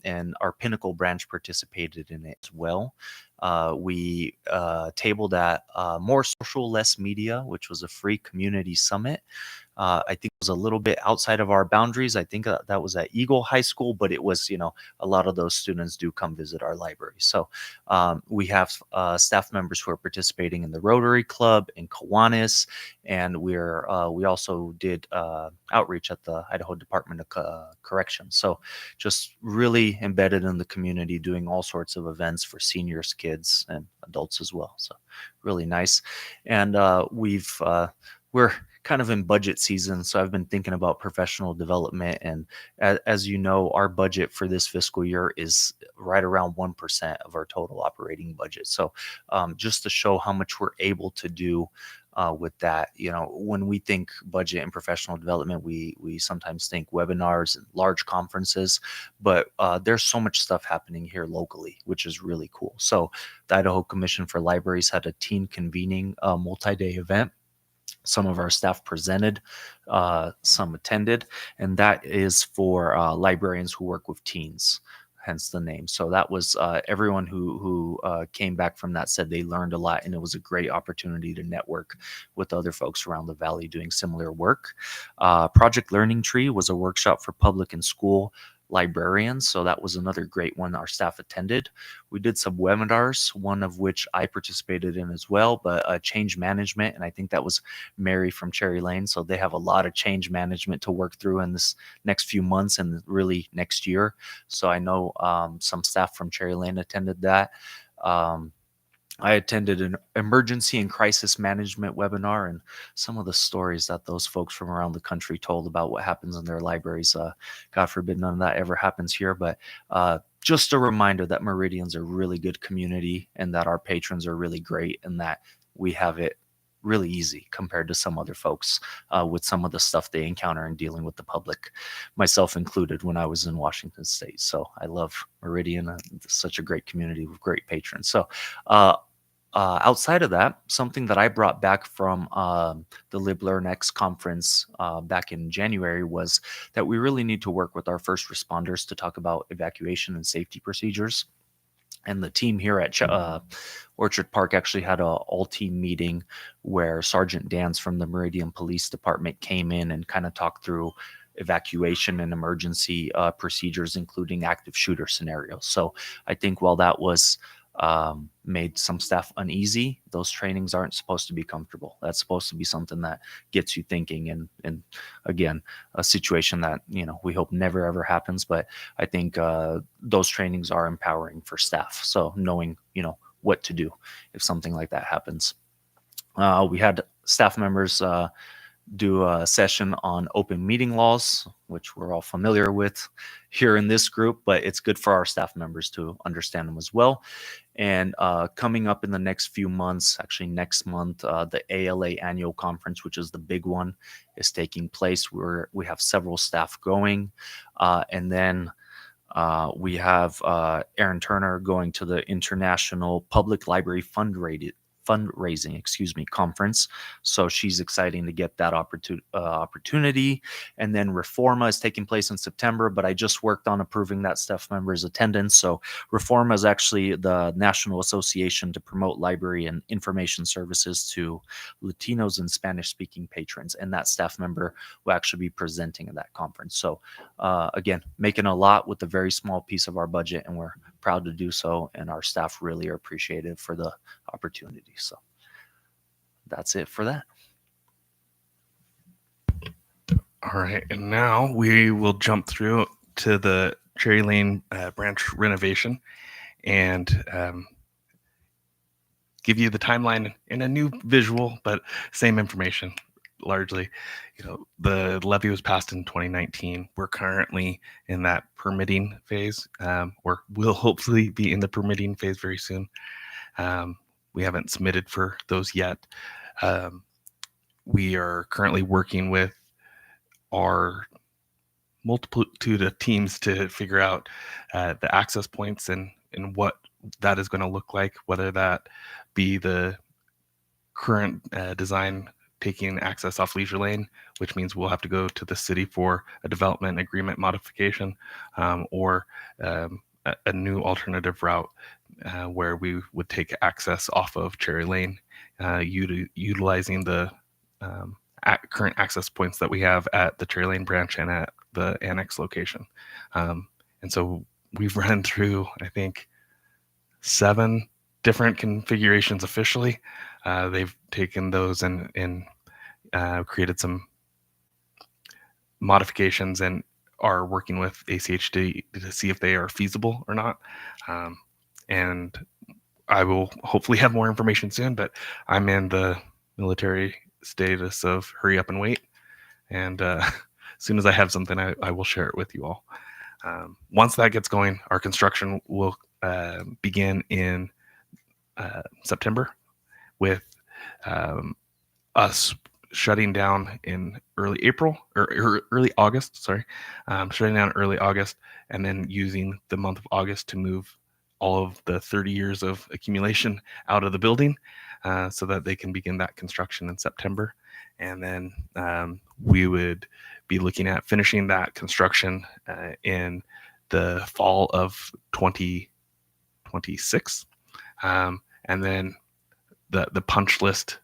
and our Pinnacle branch participated in it as well. We tabled at More Social, Less Media, which was a free community summit. I think it was a little bit outside of our boundaries. I think that was at Eagle High School, but it was, a lot of those students do come visit our library. So we have staff members who are participating in the Rotary Club in Kiwanis, and we also did outreach at the Idaho Department of Corrections. So just really embedded in the community, doing all sorts of events for seniors, kids, and adults as well. So really nice. And we're kind of in budget season, so I've been thinking about professional development. And as you know, our budget for this fiscal year is right around 1% of our total operating budget. So just to show how much we're able to do with that, when we think budget and professional development, we sometimes think webinars and large conferences, but there's so much stuff happening here locally, which is really cool. So the Idaho Commission for Libraries had a teen convening multi-day event. Some of our staff presented, some attended, and that is for librarians who work with teens, hence the name. So that was everyone who came back from that said they learned a lot, and it was a great opportunity to network with other folks around the valley doing similar work. Project Learning Tree was a workshop for public and school librarians, so that was another great one our staff attended. We did some webinars, one of which I participated in as well, but change management, and I think that was Mary from Cherry Lane. So they have a lot of change management to work through in this next few months and really next year. So I know some staff from Cherry Lane attended that. I attended an emergency and crisis management webinar, and some of the stories that those folks from around the country told about what happens in their libraries. God forbid none of that ever happens here, but just a reminder that Meridian's a really good community and that our patrons are really great and that we have it really easy compared to some other folks with some of the stuff they encounter in dealing with the public, myself included, when I was in Washington State. So I love Meridian. It's such a great community with great patrons. So outside of that, something that I brought back from the LibLearnX conference back in January was that we really need to work with our first responders to talk about evacuation and safety procedures. And the team here at Orchard Park actually had an all-team meeting where Sergeant Dance from the Meridian Police Department came in and kind of talked through evacuation and emergency procedures, including active shooter scenarios. So I think while that was made some staff uneasy, those trainings aren't supposed to be comfortable. That's supposed to be something that gets you thinking, and again, a situation that we hope never ever happens, but I think those trainings are empowering for staff, so knowing what to do if something like that happens. We had staff members do a session on open meeting laws, which we're all familiar with here in this group, but it's good for our staff members to understand them as well. And coming up in the next few months, actually next month, the ALA annual conference, which is the big one, is taking place. We have several staff going, and then we have Erin Turner going to the International Public Library fundraising conference. So she's exciting to get that opportunity. And then Reforma is taking place in September, but I just worked on approving that staff member's attendance. So Reforma is actually the National Association to promote library and information services to Latinos and Spanish speaking patrons. And that staff member will actually be presenting at that conference. So again, making a lot with a very small piece of our budget, and we're proud to do so. And our staff really are appreciative for the opportunity. So that's it for that. All right, and now we will jump through to the Cherry Lane branch renovation and give you the timeline in a new visual, but same information largely. The levy was passed in 2019. We're currently in that permitting phase, or will hopefully be in the permitting phase very soon. We haven't submitted for those yet. We are currently working with our multitude of teams to figure out the access points and what that is going to look like, whether that be the current design taking access off Leisure Lane, which means we'll have to go to the city for a development agreement modification, or a new alternative route where we would take access off of Cherry Lane, utilizing the current access points that we have at the Cherry Lane branch and at the annex location. And so we've run through, I think, 7 different configurations officially. They've taken those and created some modifications and are working with ACHD to see if they are feasible or not. And I will hopefully have more information soon, but I'm in the military status of hurry up and wait. And as soon as I have something, I will share it with you all. Once that gets going, our construction will begin in September with us shutting down in early April or early August, shutting down early August, and then using the month of August to move all of the 30 years of accumulation out of the building so that they can begin that construction in September. And then we would be looking at finishing that construction in the fall of 2026. And then the punch list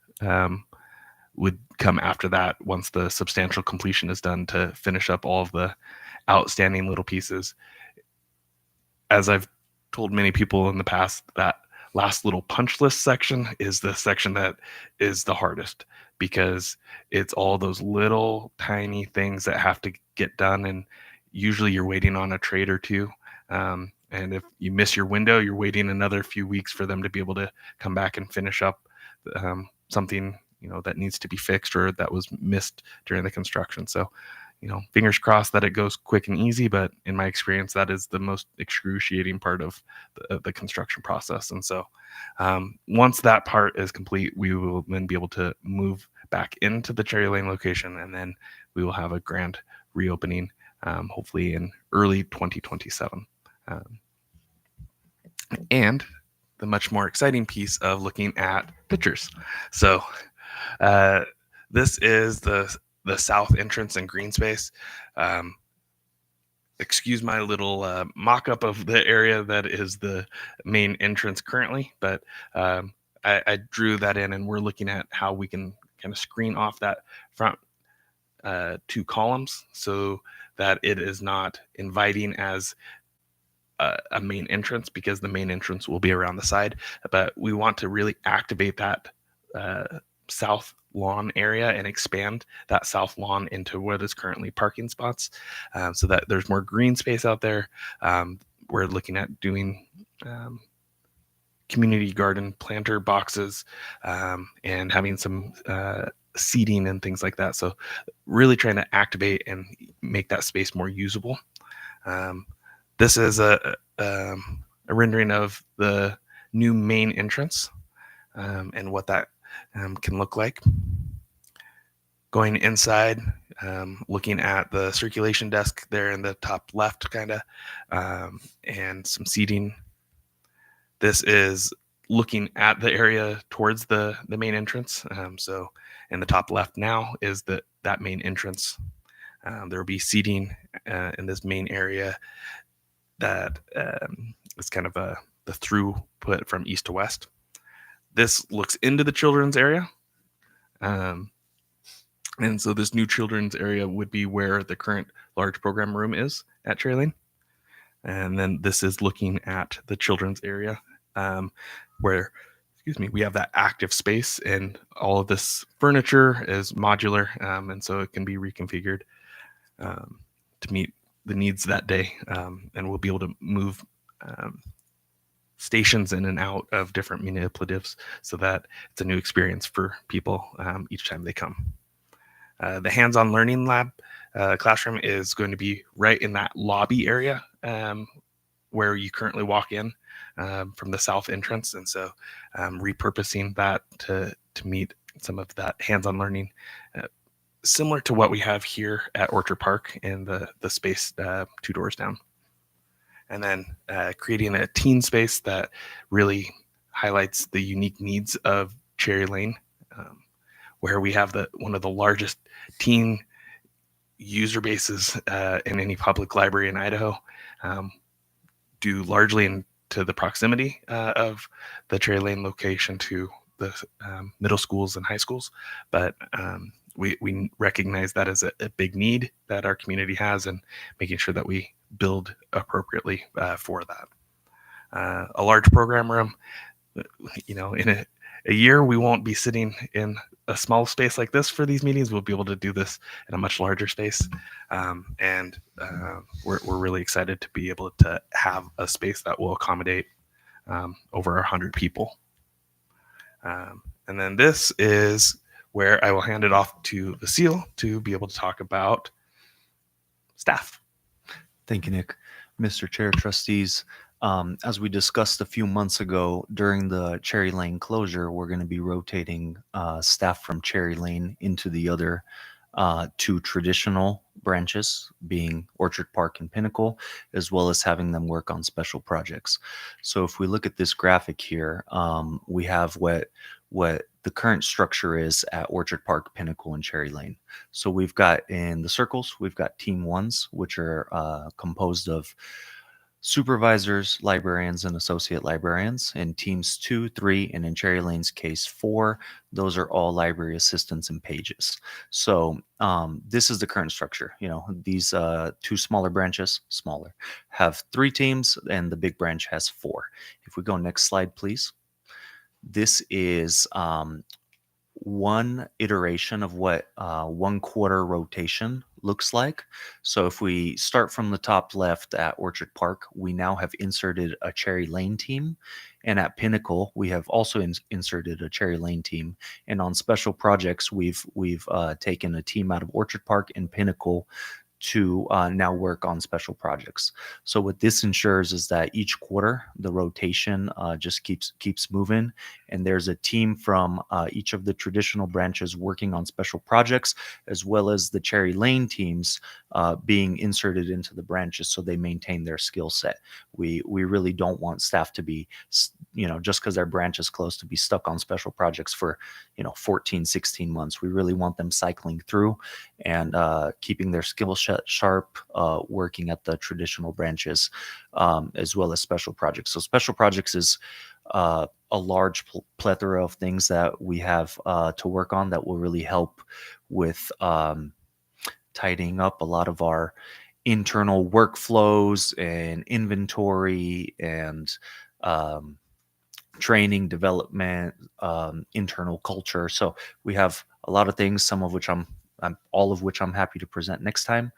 would come after that once the substantial completion is done to finish up all of the outstanding little pieces. As I've told many people in the past, that last little punch list section is the section that is the hardest, because it's all those little tiny things that have to get done, and usually you're waiting on a trade or two. And if you miss your window, you're waiting another few weeks for them to be able to come back and finish up something that needs to be fixed or that was missed during the construction. So fingers crossed that it goes quick and easy, but in my experience, that is the most excruciating part of the construction process. And so once that part is complete, we will then be able to move back into the Cherry Lane location, and then we will have a grand reopening, hopefully in early 2027. And the much more exciting piece of looking at pictures. So this is the south entrance and green space. Excuse my little mock-up of the area that is the main entrance currently, but I drew that in, and we're looking at how we can kind of screen off that front 2 columns so that it is not inviting as a main entrance, because the main entrance will be around the side. But we want to really activate that south lawn area and expand that south lawn into where there's currently parking spots, so that there's more green space out there. We're looking at doing community garden planter boxes and having some seating and things like that. So really trying to activate and make that space more usable. This is a rendering of the new main entrance and what that can look like. Going inside, looking at the circulation desk there in the top left, and some seating. This is looking at the area towards the main entrance. So in the top left now is that main entrance. There will be seating in this main area that is kind of the throughput from east to west. This looks into the children's area. And so this new children's area would be where the current large program room is at Cherry Lane. And then this is looking at the children's area where, we have that active space, and all of this furniture is modular. And so it can be reconfigured to meet the needs that day. And we'll be able to move stations in and out of different manipulatives so that it's a new experience for people each time they come. The hands-on learning lab classroom is going to be right in that lobby area where you currently walk in from the south entrance. And so repurposing that to meet some of that hands-on learning, similar to what we have here at Orchard Park in the space 2 doors down. And then creating a teen space that really highlights the unique needs of Cherry Lane, where we have one of the largest teen user bases in any public library in Idaho, um, due largely into the proximity of the Cherry Lane location to the middle schools and high schools. But we recognize that as a big need that our community has, and making sure that we build appropriately for that. A large program room, in a year, we won't be sitting in a small space like this for these meetings. We'll be able to do this in a much larger space. And we're really excited to be able to have a space that will accommodate over 100 people. And then this is where I will hand it off to Vasile to be able to talk about staff. Thank you, Nick. Mr. Chair, trustees, as we discussed a few months ago, during the Cherry Lane closure, we're going to be rotating staff from Cherry Lane into the other two traditional branches, being Orchard Park and Pinnacle, as well as having them work on special projects. So if we look at this graphic here, we have what the current structure is at Orchard Park, Pinnacle, and Cherry Lane. So we've got in the circles, we've got team ones, which are composed of supervisors, librarians, and associate librarians. In teams 2, 3, and in Cherry Lane's case 4, those are all library assistants and pages. So this is the current structure. These two smaller branches, have 3 teams, and the big branch has 4. If we go next slide, please. This is one iteration of what 1/4 rotation looks like. So if we start from the top left at Orchard Park, we now have inserted a Cherry Lane team. And at Pinnacle, we have also inserted a Cherry Lane team. And on special projects, we've taken a team out of Orchard Park and Pinnacle to now work on special projects. So what this ensures is that each quarter the rotation just keeps moving, and there's a team from each of the traditional branches working on special projects, as well as the Cherry Lane teams being inserted into the branches so they maintain their skill set. We really don't want staff to be, just because their branch is close, to be stuck on special projects for 14, 16 months. We really want them cycling through and keeping their skill sharp, working at the traditional branches, as well as special projects. So special projects is a large plethora of things that we have to work on that will really help with tidying up a lot of our internal workflows and inventory and training, development, internal culture. So we have a lot of things, some of which all of which I'm happy to present next time.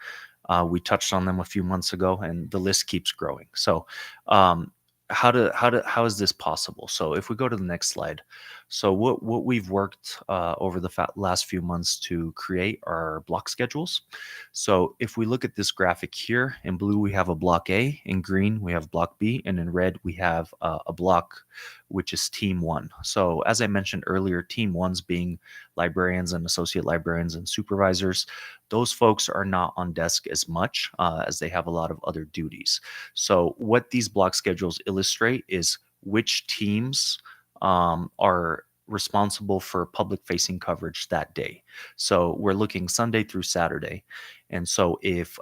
We touched on them a few months ago, and the list keeps growing. So how is this possible? So if we go to the next slide, so what we've worked over the last few months to create are block schedules. So if we look at this graphic here, in blue we have a block A, in green we have block B, and in red we have a block which is team 1. So as I mentioned earlier, team 1's being librarians and associate librarians and supervisors. Those folks are not on desk as much as they have a lot of other duties. So what these block schedules illustrate is which teams are responsible for public facing coverage that day. So we're looking Sunday through Saturday. And so if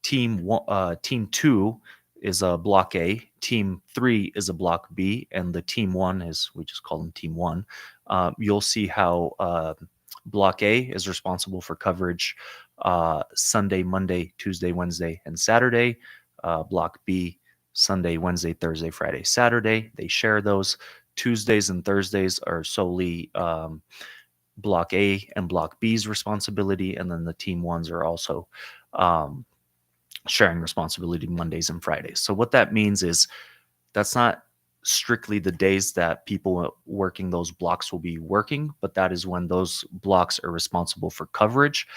team 2 is a block A, team 3 is a block B, and the team 1 is, we just call them team 1, you'll see how block A is responsible for coverage Sunday, Monday, Tuesday, Wednesday, and Saturday. Block B, Sunday, Wednesday, Thursday, Friday, Saturday. They share those. Tuesdays and Thursdays are solely block A and block B's responsibility, and then the team 1s are also sharing responsibility Mondays and Fridays. So what that means is that's not strictly the days that people working those blocks will be working, but that is when those blocks are responsible for coverage.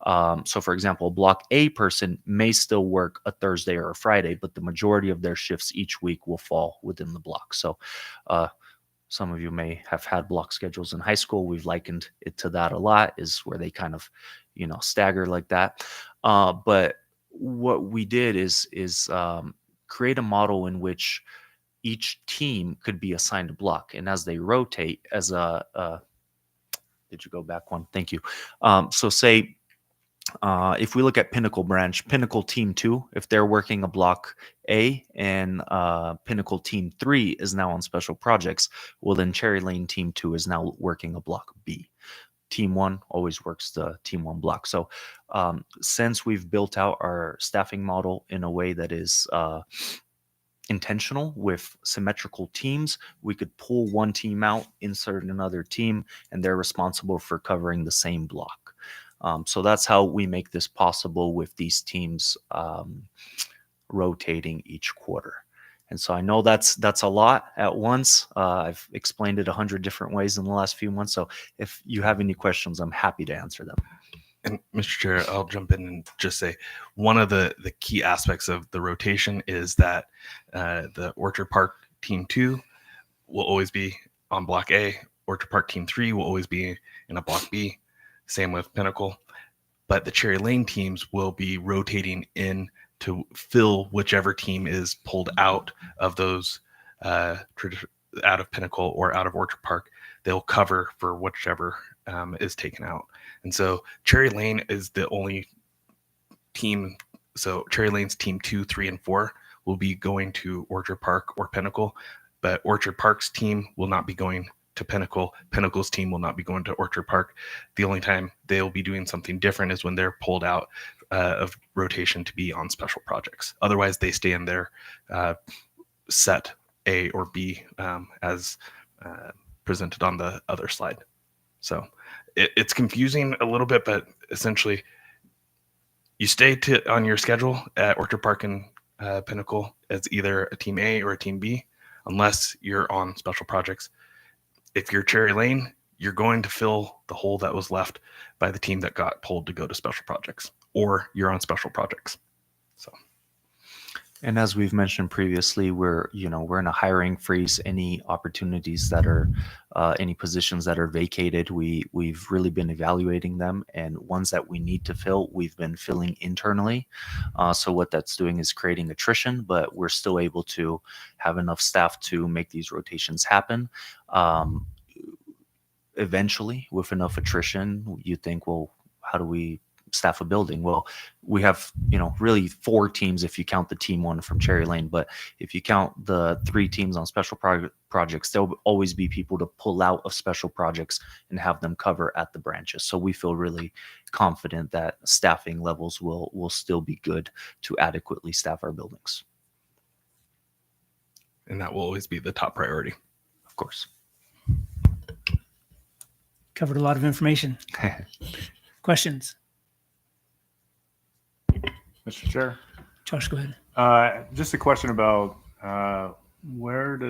So for example, a block A person may still work a Thursday or a Friday, but the majority of their shifts each week will fall within the block. So some of you may have had block schedules in high school. We've likened it to that a lot, is where they kind of, stagger like that. But what we did is create a model in which each team could be assigned a block, and as they rotate, as Did you go back one? Thank you. So say if we look at Pinnacle branch, Pinnacle Team 2, if they're working a block A and Pinnacle Team 3 is now on special projects, well, then Cherry Lane Team 2 is now working a block B. Team 1 always works the Team 1 block. So since we've built out our staffing model in a way that is intentional with symmetrical teams, we could pull one team out, insert another team, and they're responsible for covering the same block. So that's how we make this possible with these teams rotating each quarter. And so I know that's a lot at once. I've explained it 100 different ways in the last few months. So if you have any questions, I'm happy to answer them. And Mr. Chair, I'll jump in and just say one of the key aspects of the rotation is that the Orchard Park Team 2 will always be on Block A. Orchard Park Team 3 will always be in a Block B. Same with Pinnacle. But the Cherry Lane teams will be rotating in to fill whichever team is pulled out of those out of Pinnacle or out of Orchard Park. They'll cover for whichever is taken out. And so Cherry Lane is the only team. So Cherry Lane's Team 2, 3, and 4 will be going to Orchard Park or Pinnacle, but Orchard Park's team will not be going to Pinnacle. Pinnacle's team will not be going to Orchard Park. The only time they'll be doing something different is when they're pulled out of rotation to be on special projects. Otherwise, they stay in their set A or B as presented on the other slide. So it's confusing a little bit, but essentially you stay on your schedule at Orchard Park and Pinnacle as either a Team A or a Team B, unless you're on special projects. If you're Cherry Lane, you're going to fill the hole that was left by the team that got pulled to go to special projects, or you're on special projects. So. And as we've mentioned previously, we're in a hiring freeze. Any opportunities that are, any positions that are vacated, we've really been evaluating them, and ones that we need to fill, we've been filling internally. So what that's doing is creating attrition, but we're still able to have enough staff to make these rotations happen. Eventually, with enough attrition, you think, well, how do we staff a building? Well, we have, really 4 teams if you count the Team 1 from Cherry Lane, but if you count the 3 teams on special projects, there'll always be people to pull out of special projects and have them cover at the branches. So we feel really confident that staffing levels will still be good to adequately staff our buildings. And that will always be the top priority. Of course. Covered a lot of information. Questions? Mr. Chair, Josh, go ahead. just a question about where do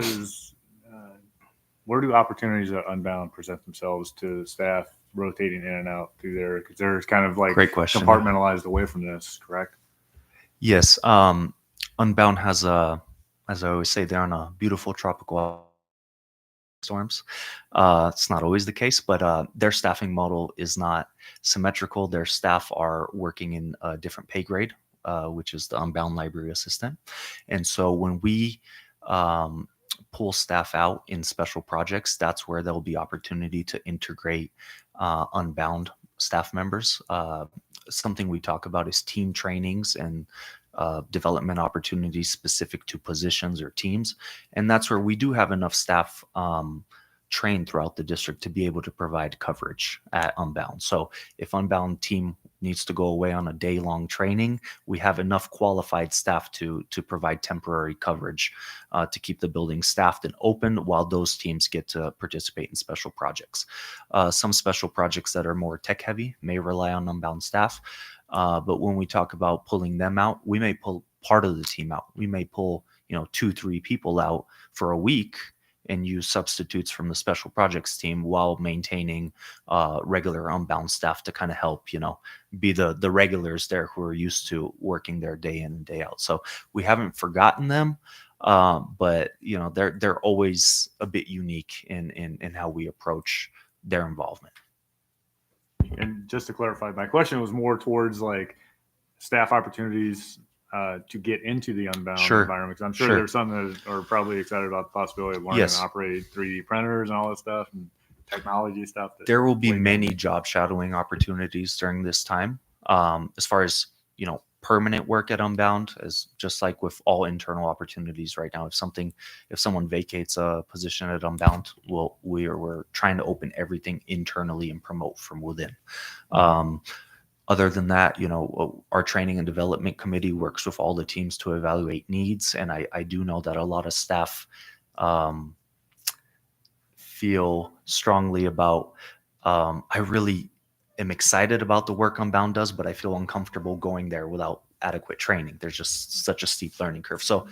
opportunities at Unbound present themselves to staff rotating in and out through there? Because there's kind of like Great question. compartmentalized away from this, correct? Yes. Unbound has as I always say, they're on a beautiful tropical storms. It's not always the case, but their staffing model is not symmetrical. Their staff are working in a different pay grade, which is the Unbound library assistant. And so when we pull staff out in special projects, that's where there'll be opportunity to integrate Unbound staff members. Something we talk about is team trainings and development opportunities specific to positions or teams. And that's where we do have enough staff trained throughout the district to be able to provide coverage at Unbound. So if Unbound team needs to go away on a day-long training, we have enough qualified staff to provide temporary coverage to keep the building staffed and open while those teams get to participate in special projects. Some special projects that are more tech-heavy may rely on Unbound staff. But when we talk about pulling them out, we may pull part of the team out. We may pull, 2-3 people out for a week and use substitutes from the special projects team while maintaining regular Unbound staff to kind of help, be the regulars there who are used to working there day in and day out. So we haven't forgotten them, but they're always a bit unique in how we approach their involvement. And just to clarify, my question was more towards like staff opportunities to get into the Unbound environment. Because I'm sure there's some that are probably excited about the possibility of learning and operating 3D printers and all that stuff. And technology stuff. There will be many job shadowing opportunities during this time. As far as, permanent work at Unbound, as just like with all internal opportunities right now, if someone vacates a position at Unbound, we're trying to open everything internally and promote from within. Other than that, our training and development committee works with all the teams to evaluate needs. And I do know that a lot of staff feel strongly about, I really am excited about the work Unbound does, but I feel uncomfortable going there without adequate training. There's just such a steep learning curve. So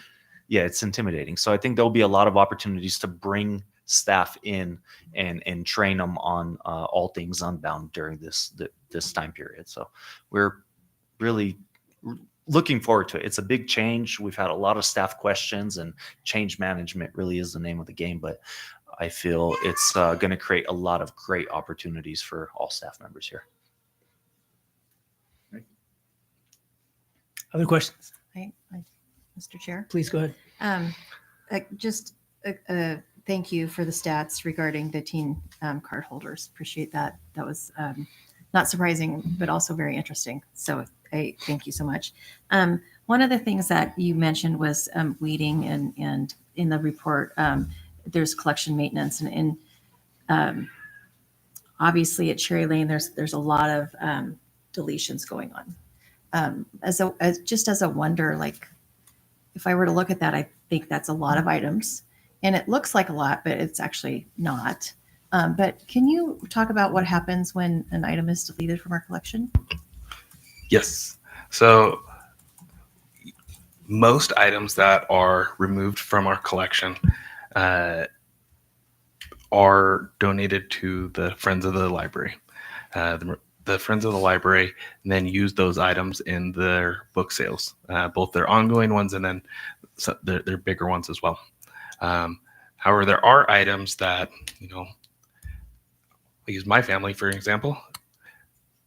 yeah, it's intimidating. So I think there'll be a lot of opportunities to bring staff in and train them on all things Unbound during this time period. So we're really looking forward to it. It's a big change. We've had a lot of staff questions, and change management really is the name of the game, but I feel it's going to create a lot of great opportunities for all staff members here. Other questions? Mr. Chair. Please go ahead. Thank you for the stats regarding the teen card holders. Appreciate that. That was not surprising, but also very interesting. So I thank you so much. One of the things that you mentioned was weeding, and in the report, there's collection maintenance, and obviously at Cherry Lane, there's a lot of deletions going on. As a wonder, like if I were to look at that, I think that's a lot of items, and it looks like a lot, but it's actually not. But can you talk about what happens when an item is deleted from our collection? Yes. So most items that are removed from our collection are donated to the Friends of the Library. The Friends of the Library then use those items in their book sales, both their ongoing ones and then their bigger ones as well. However, there are items that, I'll use my family, for example,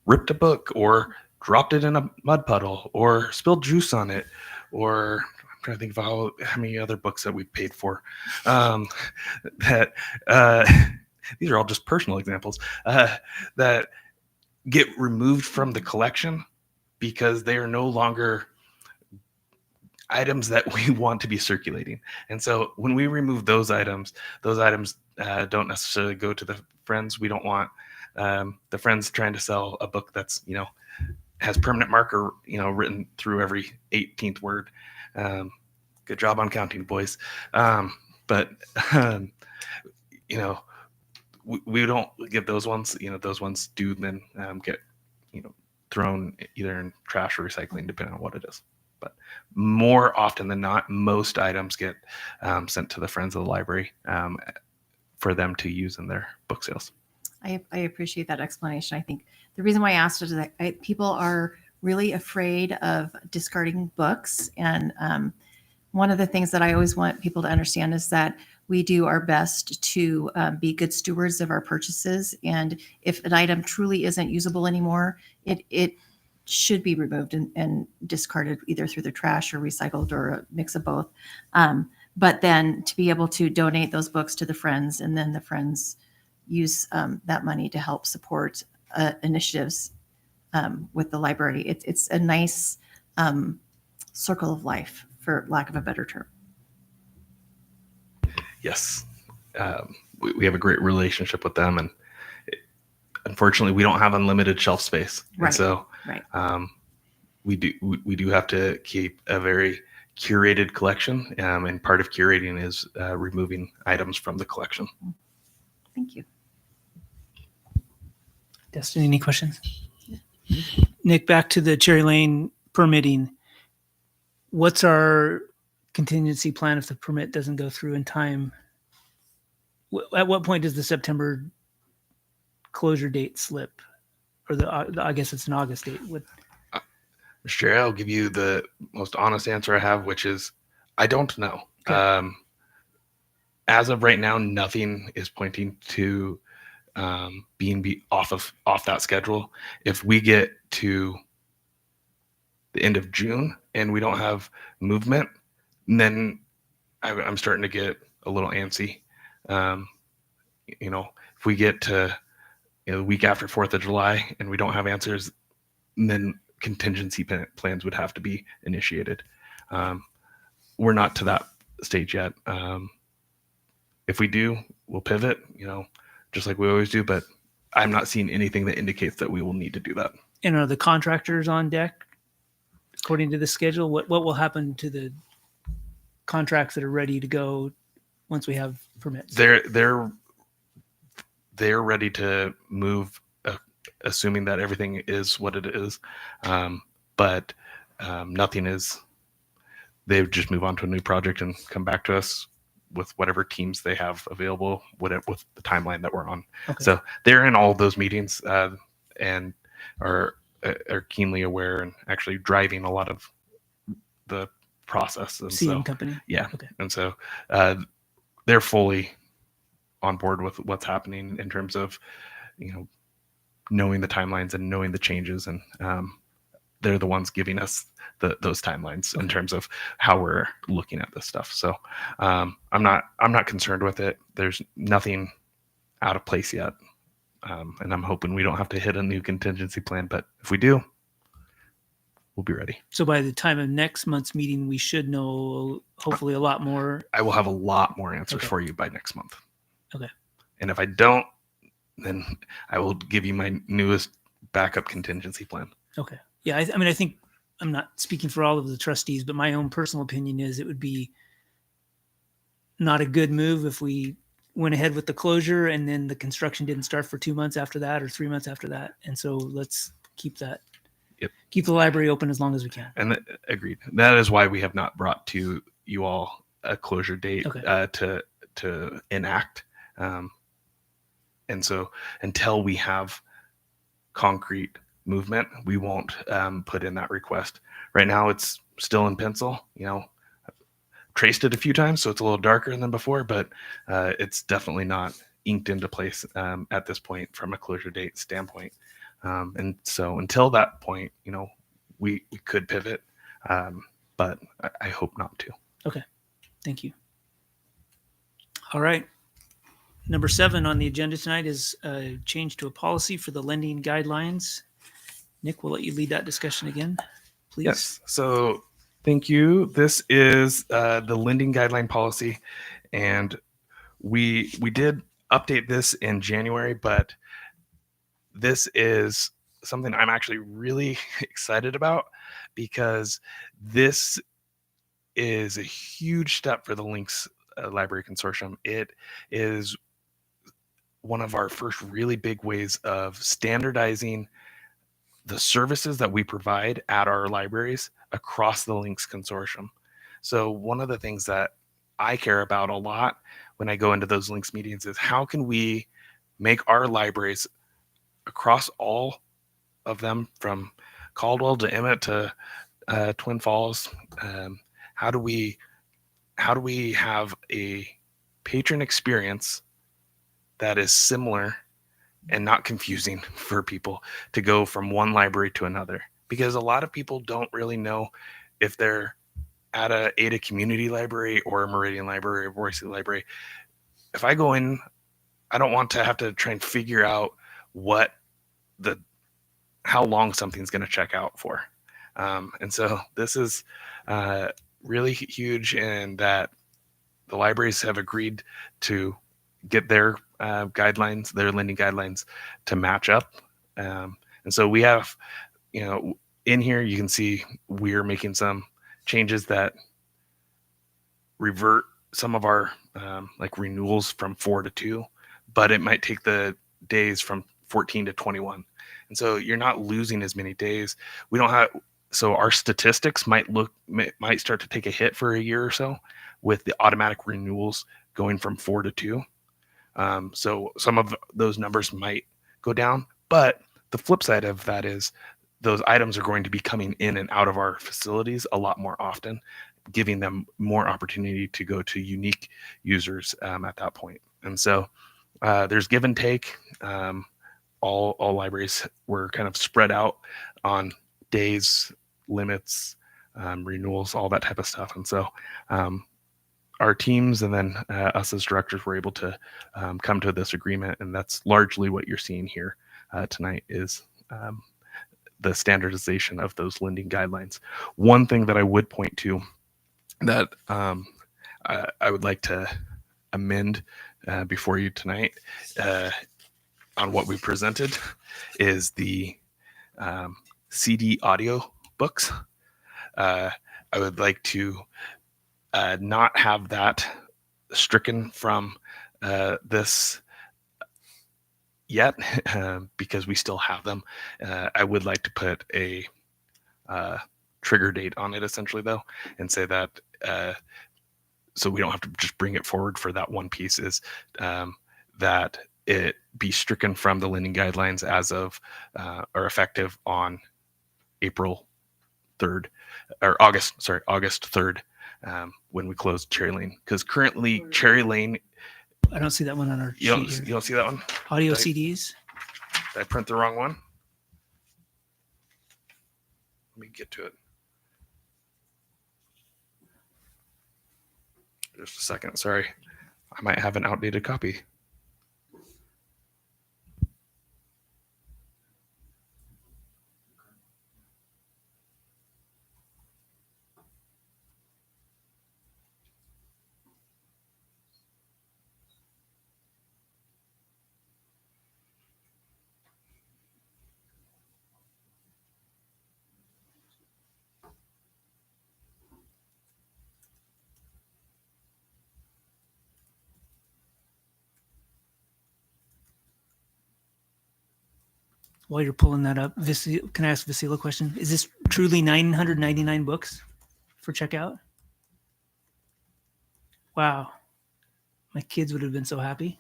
ripped a book or dropped it in a mud puddle or spilled juice on it, or I'm trying to think of how many other books that we've paid for. These are all just personal examples that get removed from the collection because they are no longer items that we want to be circulating. And so when we remove those items don't necessarily go to the Friends. We don't want the Friends trying to sell a book that's, has permanent marker, written through every 18th word. Good job on counting, boys. But we don't give those ones. Those ones do then get, thrown either in trash or recycling, depending on what it is. But more often than not, most items get sent to the Friends of the Library for them to use in their book sales. I appreciate that explanation. I think the reason why I asked is that people are really afraid of discarding books. And one of the things that I always want people to understand is that we do our best to be good stewards of our purchases. And if an item truly isn't usable anymore, it should be removed and discarded either through the trash or recycled or a mix of both. But then to be able to donate those books to the Friends, and then the Friends use that money to help support initiatives with the library. It's a nice circle of life, for lack of a better term. Yes. We have a great relationship with them, and unfortunately we don't have unlimited shelf space. Right. And so we do have to keep a very curated collection, and part of curating is removing items from the collection. Thank you. Destiny, any questions? Nick, back to the Cherry Lane permitting. What's our contingency plan if the permit doesn't go through in time? At what point does the September closure date slip? Or I guess it's an August date. Mr. Chair, I'll give you the most honest answer I have, which is I don't know. Okay. As of right now, nothing is pointing to being off that schedule. If we get to the end of June and we don't have movement, then I'm starting to get a little antsy. if we get to the week after 4th of July and we don't have answers, then contingency plans would have to be initiated. We're not to that stage yet. If we do, we'll pivot, just like we always do, but I'm not seeing anything that indicates that we will need to do that. And are the contractors on deck according to the schedule? What will happen to the contracts that are ready to go once we have permits? They're ready to move, assuming that everything is what it is. But nothing is. They would just move on to a new project and come back to us with whatever teams they have available, with the timeline that we're on. Okay. So they're in all those meetings and are keenly aware and actually driving a lot of the process. And CM company. Yeah. Okay. And so they're fully on board with what's happening in terms of, knowing the timelines and knowing the changes. And they're the ones giving us those timelines in terms of how we're looking at this stuff. So I'm not concerned with it. There's nothing out of place yet. And I'm hoping we don't have to hit a new contingency plan, but if we do, we'll be ready. So by the time of next month's meeting, we should know hopefully a lot more. I will have a lot more answers for you by next month. Okay. And if I don't, then I will give you my newest backup contingency plan. Okay. Yeah. I mean, I think I'm not speaking for all of the trustees, but my own personal opinion is it would be not a good move if we went ahead with the closure and then the construction didn't start for 2 months after that or 3 months after that. And so let's keep that. Yep. Keep the library open as long as we can. And agreed. That is why we have not brought to you all a closure date to enact. And so until we have concrete movement, we won't put in that request. Right now, it's still in pencil. Traced it a few times, so it's a little darker than before, but it's definitely not inked into place at this point from a closure date standpoint. And so until that point, we could pivot, but I hope not to. Okay. Thank you. All right. Number 7 on the agenda tonight is a change to a policy for the lending guidelines. Nick, we'll let you lead that discussion again, please. Yes. So thank you. This is the lending guideline policy, and we did update this in January, but this is something I'm actually really excited about because this is a huge step for the Links Library Consortium. It is one of our first really big ways of standardizing the services that we provide at our libraries across the Links Consortium. So one of the things that I care about a lot when I go into those Links meetings is how can we make our libraries across all of them, from Caldwell to Emmett to Twin Falls, how do we have a patron experience that is similar and not confusing for people to go from one library to another? Because a lot of people don't really know if they're at a Ada Community Library or a Meridian Library or Boise Library. If I go in, I don't want to have to try and figure out how long something's going to check out for. And so this is really huge in that the libraries have agreed to get their guidelines, their lending guidelines, to match up. And so we have, in here, you can see we're making some changes that revert some of our renewals from 4 to 2, but it might take the days from 14 to 21. And so you're not losing as many days. So our statistics might start to take a hit for a year or so with the automatic renewals going from 4 to 2. So some of those numbers might go down, but the flip side of that is those items are going to be coming in and out of our facilities a lot more often, giving them more opportunity to go to unique users at that point. And so there's give and take. All libraries were kind of spread out on days, limits, renewals, all that type of stuff. And so our teams and then us as directors were able to come to this agreement, and that's largely what you're seeing here tonight is the standardization of those lending guidelines. One thing that I would point to that I would like to amend before you tonight on what we presented is the CD audio books. I would like to not have that stricken from this yet because we still have them. I would like to put a trigger date on it essentially though, and say that so we don't have to just bring it forward for that one piece is that it be stricken from the lending guidelines as of or effective on April 3rd or August 3rd when we close Cherry Lane, because currently Cherry Lane, I don't see that one on our you sheet here. don't see that one? Audio CDs. Did I print the wrong one? Let me get to it. Just a second. Sorry. I might have an outdated copy. While you're pulling that up, can I ask Vasila a question? Is this truly 999 books for checkout? Wow. My kids would have been so happy.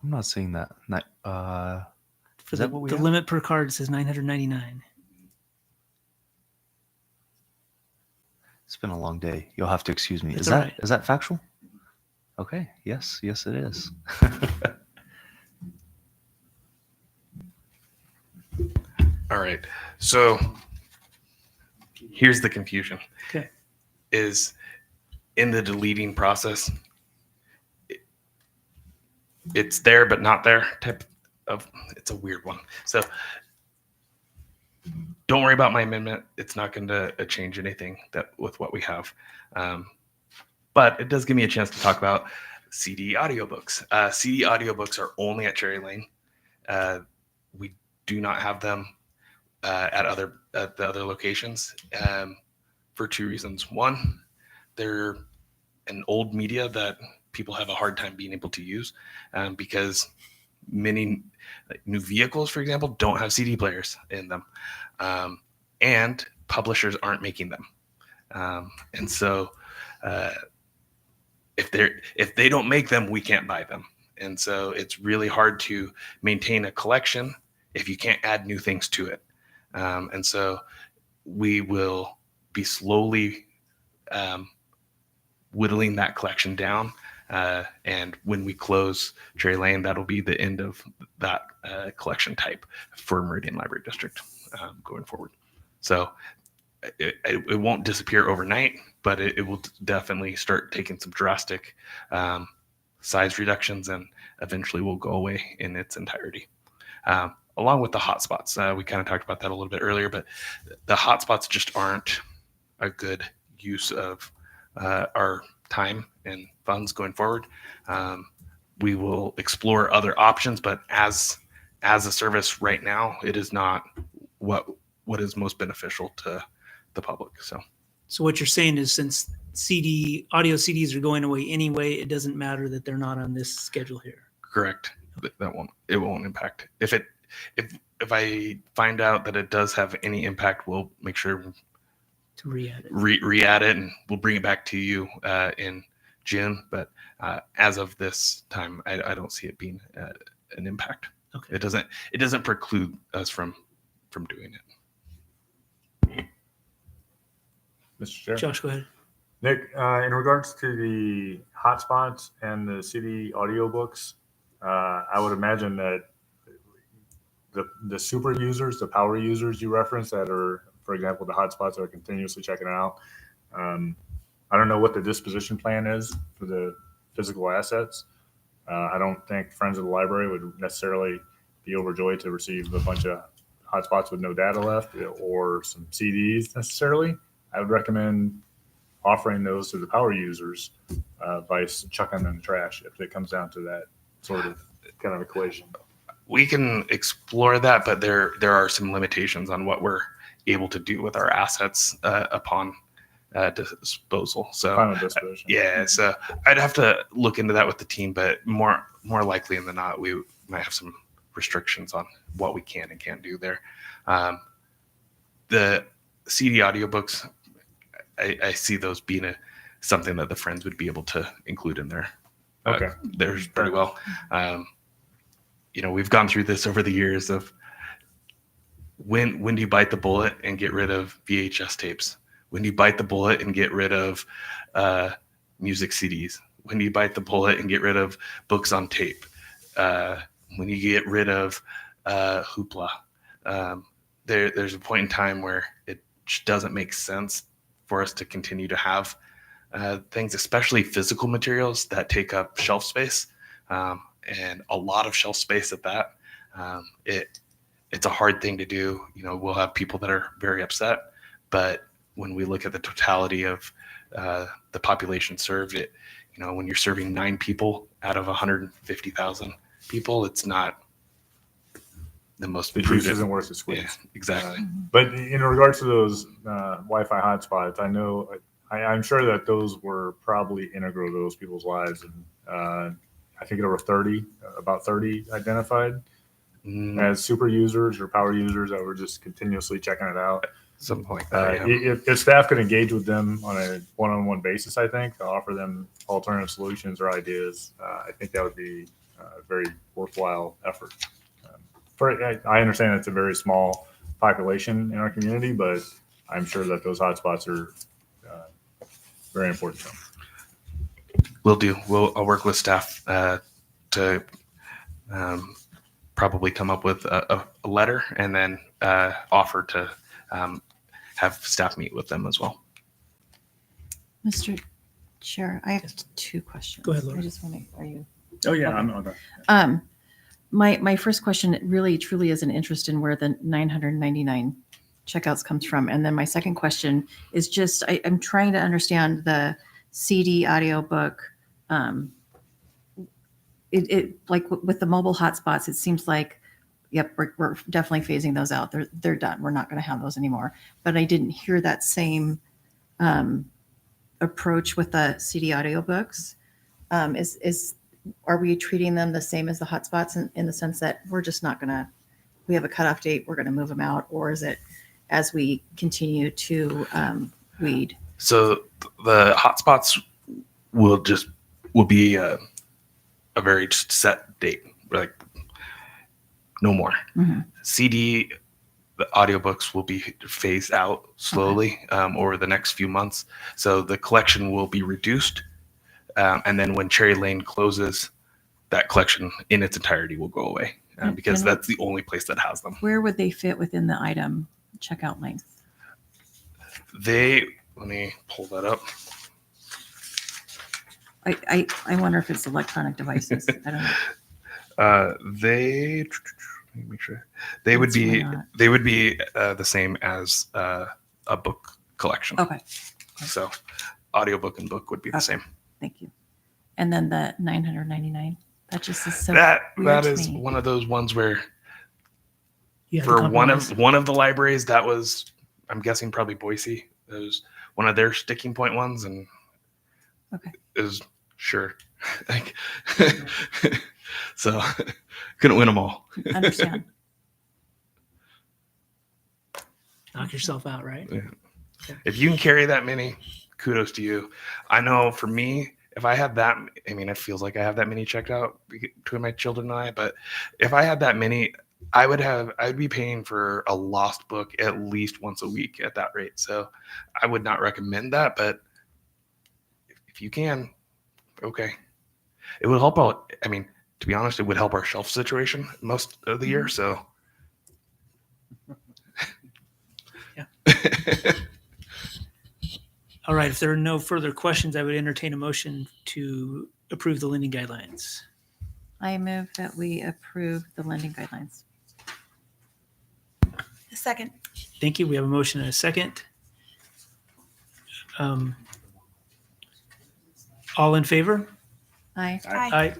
I'm not seeing that. For Is that what we the have? limit per card says 999. It's been a long day. You'll have to excuse me. It's Is all that right. is that factual? Okay. Yes, it is. All right. So here's the confusion. Okay. Is in the deleting process, it's there but not there type of, it's a weird one. So don't worry about my amendment. It's not going to change anything that with what we have. But it does give me a chance to talk about CD audiobooks. CD audiobooks are only at Cherry Lane. We do not have them at the other locations for two reasons. One, they're an old media that people have a hard time being able to use because many new vehicles, for example, don't have CD players in them, and publishers aren't making them. And so if they don't make them, we can't buy them. And so it's really hard to maintain a collection if you can't add new things to it. And so we will be slowly whittling that collection down. And when we close Cherry Lane, that'll be the end of that collection type for Meridian Library District going forward. So it won't disappear overnight, but it will definitely start taking some drastic size reductions and eventually will go away in its entirety. Along with the hotspots. We kind of talked about that a little bit earlier, but the hotspots just aren't a good use of our time and funds going forward. We will explore other options, but as a service right now, it is not what is most beneficial to the public. So what you're saying is since audio CDs are going away anyway, it doesn't matter that they're not on this schedule here. Correct. It won't impact. If I find out that it does have any impact, we'll make sure To re-add it. re-add it, and we'll bring it back to you in June. But as of this time, I don't see it being an impact. Okay. It doesn't preclude us from doing it. Mr. Chair. Josh, go ahead. Nick, in regards to the hotspots and the CD audiobooks, I would imagine that the super users, the power users you referenced that are, for example, the hotspots that are continuously checking it out, know what the disposition plan is for the physical assets. I don't think Friends of the Library would necessarily be overjoyed to receive a bunch of hotspots with no data left or some CDs necessarily. I would recommend offering those to the power users by chucking them in the trash if it comes down to that sort of kind of equation. We can explore that, but there are some limitations on what we're able to do with our assets upon disposal. So Final disposition. yeah, so I'd have to look into that with the team, but more likely than not, we might have some restrictions on what we can and can't do there. The CD audiobooks, I see those being something that the Friends would be able to include in there. Okay. There's pretty well. We've gone through this over the years of when do you bite the bullet and get rid of VHS tapes? When do you bite the bullet and get rid of music CDs? When do you bite the bullet and get rid of books on tape? When you get rid of Hoopla? There's a point in time where it just doesn't make sense for us to continue to have things, especially physical materials that take up shelf space, and a lot of shelf space at that. It's a hard thing to do. We'll have people that are very upset, but when we look at the totality of the population served, when you're serving 9 people out of 150,000 people, it's not the most The juice prudent. isn't worth the squeeze. Yeah, exactly. But in regards to those Wi-Fi hotspots, I'm sure that those were probably integral to those people's lives, and I think there were about 30 identified as super users or power users that were just continuously checking it out. Something like that. Yeah. If staff could engage with them on a one-on-one basis, I think, to offer them alternative solutions or ideas, I think that would be a very worthwhile effort. I understand it's a very small population in our community, but I'm sure that those hotspots are very important to them. Will do. I'll work with staff to probably come up with a letter and then offer to have staff meet with them as well. Mr. Chair, I have 2 questions. Go ahead, Laura. I just want to, are you? Oh yeah, Okay. I'm okay. My first question really truly is an interest in where the 999 checkouts comes from. And then my second question is just, I'm trying to understand the CD audiobook. It like with the mobile hotspots, it seems like, yep, we're definitely phasing those out. They're done. We're not going to have those anymore. But I didn't hear that same approach with the CD audiobooks. Are we treating them the same as the hotspots in the sense that we're just not going to, we have a cutoff date, we're going to move them out? Or is it as we continue to weed? So the hotspots will be a very set date, like no more. Mm-hmm. CD, the audiobooks will be phased out slowly over the next few months. So the collection will be reduced. And then when Cherry Lane closes, that collection in its entirety will go away because that's the only place that has them. Where would they fit within the item checkout length? Let me pull that up. I wonder if it's electronic devices. I don't know. Let me make sure they would be the same as a book collection. Okay. So audiobook and book would be the Okay. same. Thank you. And then the 999. That just is so That weird to is me. one of those ones where You have to for compromise. one of the libraries that was, I'm guessing probably Boise. It was one of their sticking point ones, and Okay. it was sure. Like, so couldn't win them all. Understand. Knock yourself out, right? If you can carry that many, kudos to you. I know for me, if I had that, I mean, it feels like I have that many checked out between my children and I, but if I had that many, I'd be paying for a lost book at least once a week at that rate. So I would not recommend that, but if you can, okay. It would help out. I mean, to be honest, it would help our shelf situation most of the year. So Yeah. All right. If there are no further questions, I would entertain a motion to approve the lending guidelines. I move that we approve the lending guidelines. A second. Thank you. We have a motion and a second. All in favor? Aye. Aye.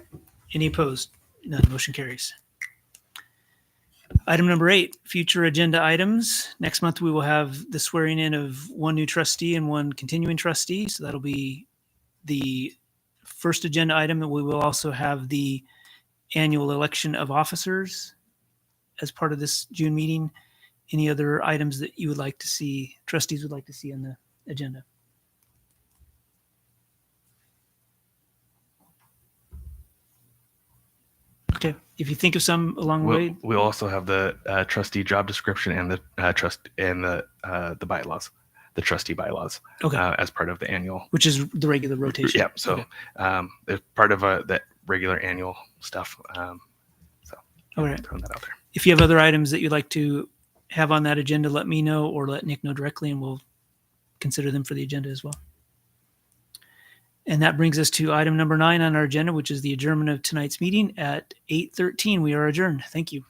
Any opposed? None. Motion carries. Item number 8, future agenda items. Next month, we will have the swearing in of one new trustee and one continuing trustee. So that'll be the first agenda item. And we will also have the annual election of officers as part of this June meeting. Any other items that you would like to see, trustees would like to see on the agenda? Okay, if you think of some along the way, We'll also have the trustee job description and the bylaws, the trustee bylaws, okay, as part of the annual. which is the regular rotation. Yeah. So Okay. it's part of that regular annual stuff. All right. Throwing that out there. If you have other items that you'd like to have on that agenda, let me know or let Nick know directly, and we'll consider them for the agenda as well. And that brings us to item number 9 on our agenda, which is the adjournment of tonight's meeting at 8:13. We are adjourned. Thank you.